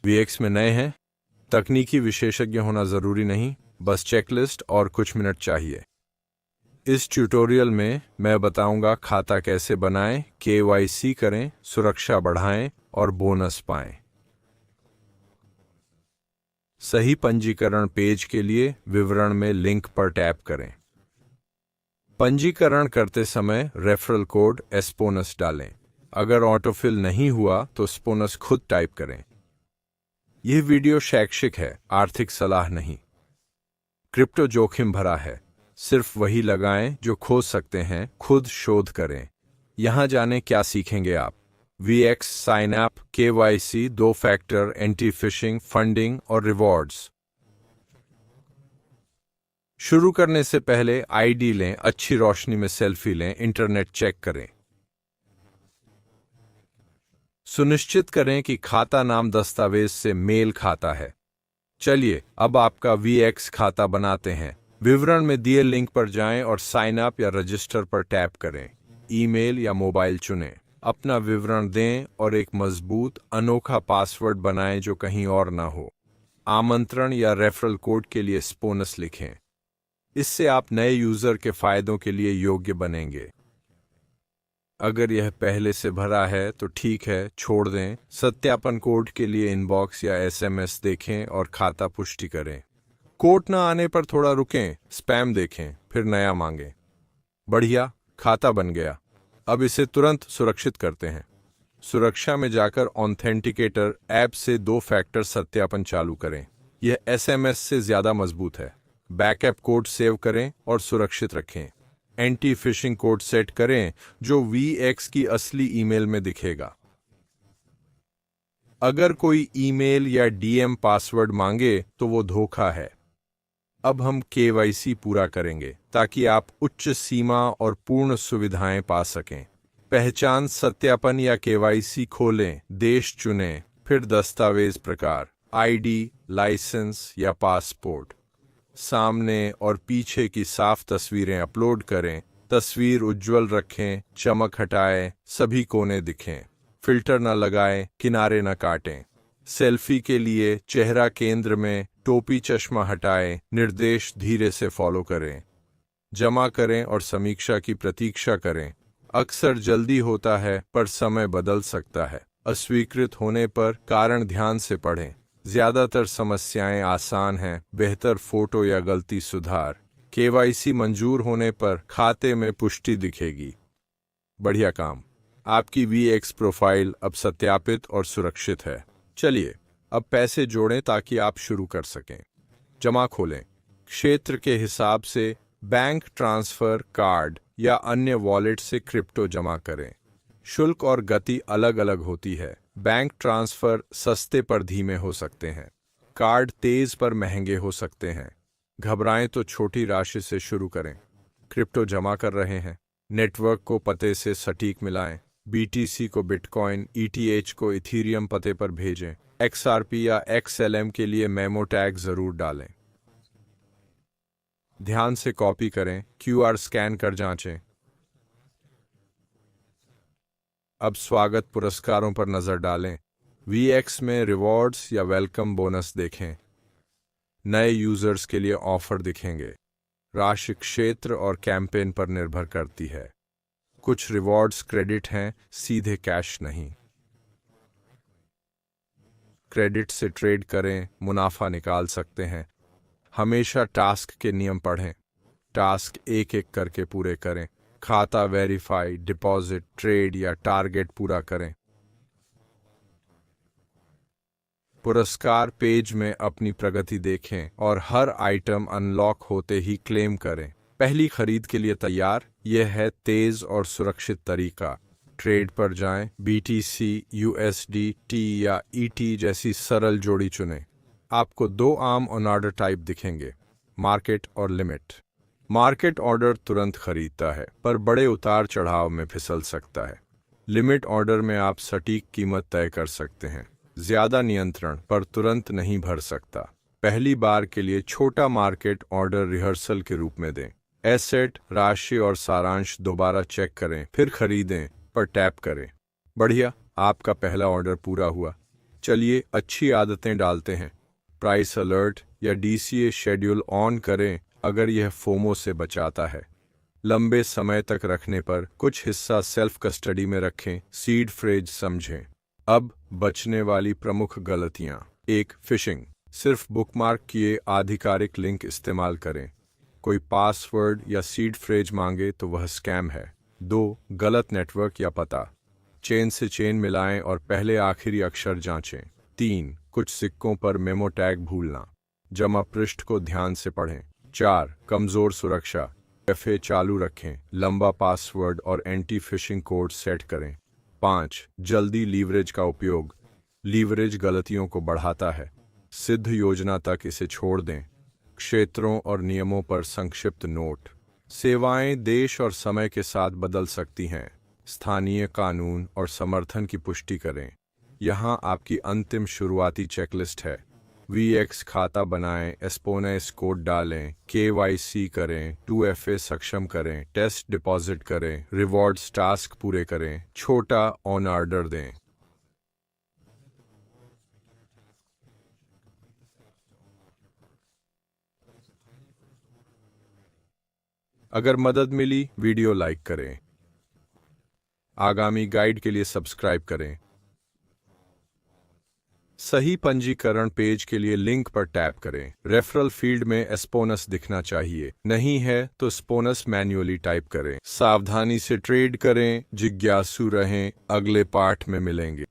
VX में नए हैं? तकनीकी विशेषज्ञ होना ज़रूरी नहीं, बस चेकलिस्ट और कुछ मिनट चाहिए। इस ट्यूटोरियल में मैं बताऊंगा खाता कैसे बनाएं, केवाईसी करें, सुरक्षा बढ़ाएं और बोनस पाएं। सही पंजीकरण पेज के लिए विवरण में लिंक पर टैप करें। पंजीकरण करते समय रेफरल कोड एसपोनस डालें। अगर ऑटोफिल नहीं हुआ तो स्पोनस खुद टाइप करें। यह वीडियो शैक्षिक है, आर्थिक सलाह नहीं। क्रिप्टो जोखिम भरा है, सिर्फ वही लगाएं जो खोज सकते हैं, खुद शोध करें। यहां जाने क्या सीखेंगे आप। VX sign up, KYC, 2 factor, anti phishing, funding और रिवॉर्ड्स। शुरू करने से पहले आईडी लें, अच्छी रोशनी में सेल्फी लें, इंटरनेट चेक करें। सुनिश्चित करें कि खाता नाम दस्तावेज से मेल खाता है। चलिए अब आपका वीएक्स खाता बनाते हैं। विवरण में दिए लिंक पर जाएं और साइन अप या रजिस्टर पर टैप करें। ईमेल या मोबाइल चुनें। अपना विवरण दें और एक मजबूत, अनोखा पासवर्ड बनाएं जो कहीं और ना हो। आमंत्रण या रेफरल कोड के लिए स्पोनस लिखें। इससे आप नए यूजर के फायदों के लिए योग्य बनेंगे। अगर यह पहले से भरा है तो ठीक है, छोड़ दें। सत्यापन कोड के लिए इनबॉक्स या एसएमएस देखें और खाता पुष्टि करें। कोड न आने पर थोड़ा रुकें, स्पैम देखें, फिर नया मांगें। बढ़िया, खाता बन गया। अब इसे तुरंत सुरक्षित करते हैं। सुरक्षा में जाकर ऑथेंटिकेटर ऐप से 2 फैक्टर सत्यापन चालू करें। यह एसएमएस से ज़्यादा मजबूत है। बैकअप कोड सेव करें और सुरक्षित रखें। एंटी फिशिंग कोड सेट करें जो वीएक्स की असली ईमेल में दिखेगा। अगर कोई ईमेल या डीएम पासवर्ड मांगे तो वो धोखा है। अब हम केवाईसी पूरा करेंगे ताकि आप उच्च सीमा और पूर्ण सुविधाएं पा सकें। पहचान सत्यापन या केवाईसी खोलें, देश चुनें, फिर दस्तावेज प्रकार, आईडी, लाइसेंस या पासपोर्ट। सामने और पीछे की साफ तस्वीरें अपलोड करें। तस्वीर उज्ज्वल रखें, चमक हटाएं, सभी कोने दिखें। फिल्टर न लगाएं, किनारे न काटें। सेल्फी के लिए चेहरा केंद्र में, टोपी चश्मा हटाएं, निर्देश धीरे से फॉलो करें। जमा करें और समीक्षा की प्रतीक्षा करें। अक्सर जल्दी होता है पर समय बदल सकता है। अस्वीकृत होने पर कारण ध्यान से पढ़ें। ज्यादातर समस्याएं आसान हैं, बेहतर फोटो या गलती सुधार। केवाईसी मंजूर होने पर खाते में पुष्टि दिखेगी। बढ़िया काम, आपकी वीएक्स प्रोफाइल अब सत्यापित और सुरक्षित है। चलिए अब पैसे जोड़ें ताकि आप शुरू कर सकें। जमा खोलें। क्षेत्र के हिसाब से बैंक ट्रांसफर, कार्ड या अन्य वॉलेट से क्रिप्टो जमा करें। शुल्क और गति अलग अलग होती है। बैंक ट्रांसफर सस्ते पर धीमे हो सकते हैं, कार्ड तेज पर महंगे हो सकते हैं। घबराएं तो छोटी राशि से शुरू करें। क्रिप्टो जमा कर रहे हैं, नेटवर्क को पते से सटीक मिलाएं। बीटीसी को बिटकॉइन, ईटीएच को इथीरियम पते पर भेजें। एक्सआरपी या एक्सएलएम के लिए मेमो टैग जरूर डालें। ध्यान से कॉपी करें, क्यूआर स्कैन कर जांचें। अब स्वागत पुरस्कारों पर नजर डालें। वीएक्स में रिवॉर्ड्स या वेलकम बोनस देखें। नए यूजर्स के लिए ऑफर दिखेंगे। राशि क्षेत्र और कैंपेन पर निर्भर करती है। कुछ रिवॉर्ड्स क्रेडिट हैं, सीधे कैश नहीं। क्रेडिट से ट्रेड करें, मुनाफा निकाल सकते हैं। हमेशा टास्क के नियम पढ़ें। टास्क एक एक करके पूरे करें। खाता वेरीफाई, डिपॉजिट, ट्रेड या टारगेट पूरा करें। पुरस्कार पेज में अपनी प्रगति देखें और हर आइटम अनलॉक होते ही क्लेम करें। पहली खरीद के लिए तैयार। यह है तेज और सुरक्षित तरीका। ट्रेड पर जाएं, बीटीसी, यूएसडीटी या ईटी जैसी सरल जोड़ी चुनें। आपको 2 आम ऑन ऑर्डर टाइप दिखेंगे, मार्केट और लिमिट। मार्केट ऑर्डर तुरंत खरीदता है पर बड़े उतार चढ़ाव में फिसल सकता है। लिमिट ऑर्डर में आप सटीक कीमत तय कर सकते हैं, ज्यादा नियंत्रण पर तुरंत नहीं भर सकता। पहली बार के लिए छोटा मार्केट ऑर्डर रिहर्सल के रूप में दें। एसेट, राशि और सारांश दोबारा चेक करें, फिर खरीदें पर टैप करें। बढ़िया, आपका पहला ऑर्डर पूरा हुआ। चलिए अच्छी आदतें डालते हैं। प्राइस अलर्ट या डीसीए शेड्यूल ऑन करें अगर यह फोमो से बचाता है। लंबे समय तक रखने पर कुछ हिस्सा सेल्फ कस्टडी में रखें। सीड फ्रेज समझें। अब बचने वाली प्रमुख गलतियां। 1. फिशिंग। सिर्फ बुकमार्क किए आधिकारिक लिंक इस्तेमाल करें। कोई पासवर्ड या सीड फ्रेज मांगे तो वह स्कैम है। 2. गलत नेटवर्क या पता। चेन से चेन मिलाएं और पहले आखिरी अक्षर जांचें। 3. कुछ सिक्कों पर मेमो टैग भूलना। जमा पृष्ठ को ध्यान से पढ़ें। 4. कमजोर सुरक्षा। एफए चालू रखें। लंबा पासवर्ड और एंटी फिशिंग कोड सेट करें। 5. जल्दी लीवरेज का उपयोग। लीवरेज गलतियों को बढ़ाता है। सिद्ध योजना तक इसे छोड़ दें। क्षेत्रों और नियमों पर संक्षिप्त नोट। सेवाएं देश और समय के साथ बदल सकती हैं। स्थानीय कानून और समर्थन की पुष्टि करें। यहाँ आपकी अंतिम शुरुआती चेकलिस्ट है। VX खाता बनाएं, एस्पोनेस कोड डालें, KYC करें, 2FA सक्षम करें, टेस्ट डिपॉजिट करें, रिवॉर्ड्स टास्क पूरे करें, छोटा ऑन ऑर्डर दें। अगर मदद मिली वीडियो लाइक करें। आगामी गाइड के लिए सब्सक्राइब करें। सही पंजीकरण पेज के लिए लिंक पर टैप करें। रेफरल फील्ड में एस्पोनस दिखना चाहिए, नहीं है तो स्पोनस मैन्युअली टाइप करें। सावधानी से ट्रेड करें, जिज्ञासु रहें। अगले पाठ में मिलेंगे।